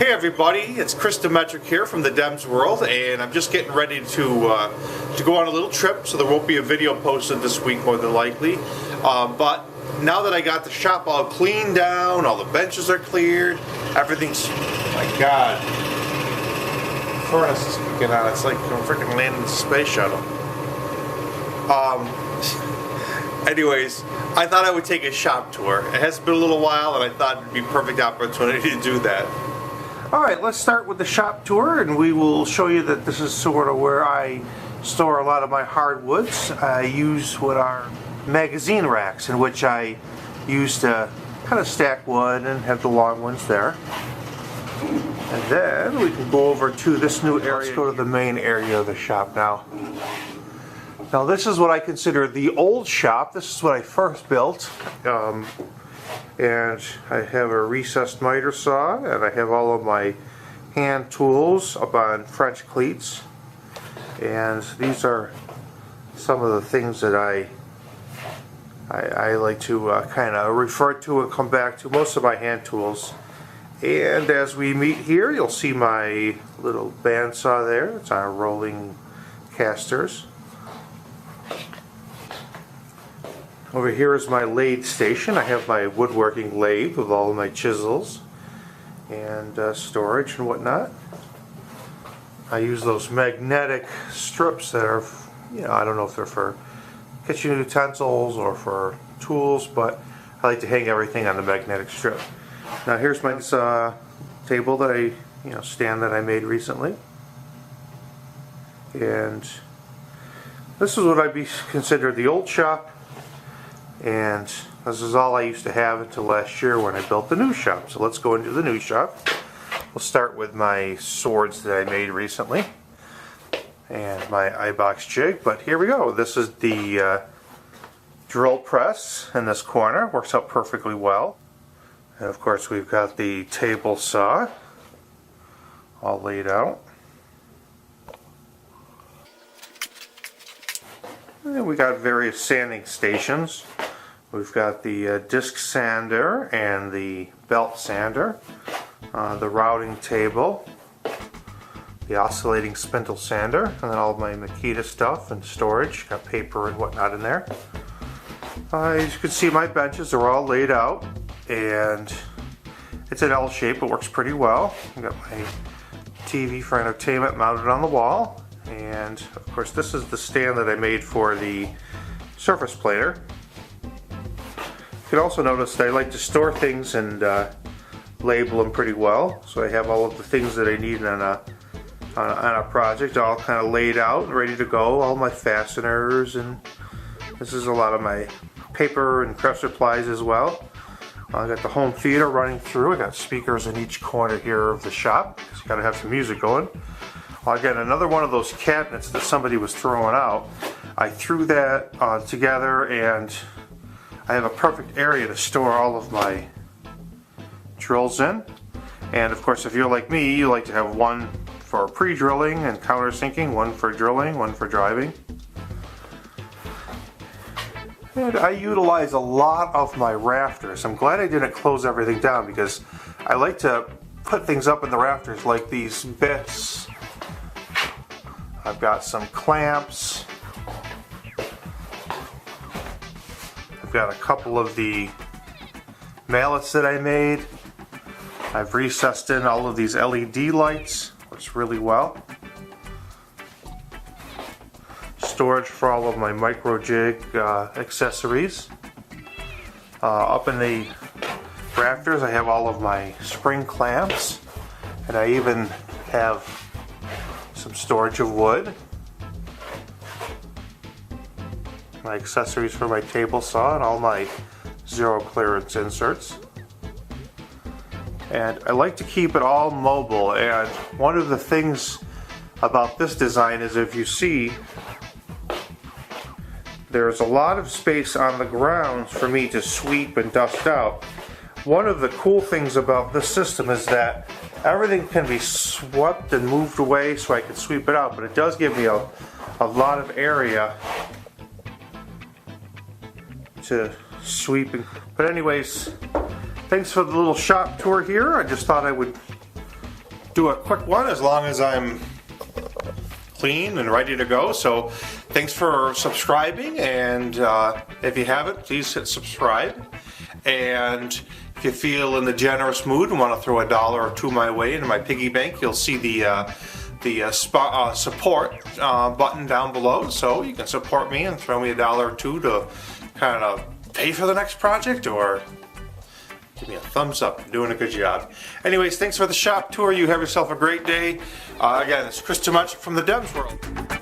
Hey everybody, it's Demetrick here from the Dems World, and I'm just getting ready to go on a little trip, so there won't be a video posted this week more than likely. But now that I got the shop all cleaned down, all the benches are cleared, everything's, oh my god, the furnace is kicking on. It's like I'm freaking landing the space shuttle. Anyways, I thought I would take a shop tour. It has been a little while, and I thought it would be a perfect opportunity to do that. Alright, let's start with the shop tour, and we will show you that this is sort of where I store a lot of my hardwoods. I use what are magazine racks, in which I use to kind of stack wood and have the long ones there. And then we can go over to this new area. Let's go to the main area of the shop now. Now this is what I consider the old shop. This is what I first built. And I have a recessed miter saw, and I have all of my hand tools up on French cleats. And these are some of the things that I like to kind of refer to and come back to, most of my hand tools. And as we meet here, you'll see my little bandsaw there. It's on rolling casters. Over here is my lathe station. I have my woodworking lathe with all of my chisels and storage and whatnot. I use those magnetic strips that are, I don't know if they're for kitchen utensils or for tools, but I like to hang everything on the magnetic strip. Now here's my table that I, stand that I made recently. And this is what I'd be considered the old shop. And this is all I used to have until last year when I built the new shop. So let's go into the new shop. We'll start with my swords that I made recently and my iBox jig. But here we go. This is the drill press in this corner. Works out perfectly well. And of course we've got the table saw all laid out. And we got various sanding stations. We've got the disc sander and the belt sander, the routing table, the oscillating spindle sander, and then all of my Makita stuff and storage. Got paper and whatnot in there. As you can see, my benches are all laid out, and it's an L shape. It works pretty well. I've got my TV for entertainment mounted on the wall, and of course this is the stand that I made for the surface planer. You can also notice that I like to store things and label them pretty well. So I have all of the things that I need on a project all kind of laid out and ready to go. All my fasteners, and this is a lot of my paper and craft supplies as well. I got the home theater running through. I got speakers in each corner here of the shop because you got to have some music going. I got another one of those cabinets that somebody was throwing out. I threw that together, and I have a perfect area to store all of my drills in. And of course, if you're like me, you like to have one for pre-drilling and countersinking, one for drilling, one for driving. And I utilize a lot of my rafters. I'm glad I didn't close everything down because I like to put things up in the rafters like these bits. I've got some clamps. I've got a couple of the mallets that I made. I've recessed in all of these LED lights. Works really well. Storage for all of my micro jig accessories. Up in the rafters I have all of my spring clamps, and I even have some storage of wood. My accessories for my table saw and all my zero clearance inserts. And I like to keep it all mobile, and one of the things about this design is if you see there's a lot of space on the ground for me to sweep and dust out. One of the cool things about this system is that everything can be swept and moved away so I can sweep it out, but it does give me a lot of area to sweeping. But anyways, thanks for the little shop tour here. I just thought I would do a quick one as long as I'm clean and ready to go. So thanks for subscribing, and if you haven't, please hit subscribe. And if you feel in the generous mood and want to throw $1 or $2 my way into my piggy bank, you'll see the support button down below, so you can support me and throw me $1 or $2 to kind of pay for the next project, or give me a thumbs up. You're doing a good job. Anyways, thanks for the shop tour. You have yourself a great day. Again, it's Chris Demetrick from the Dems World.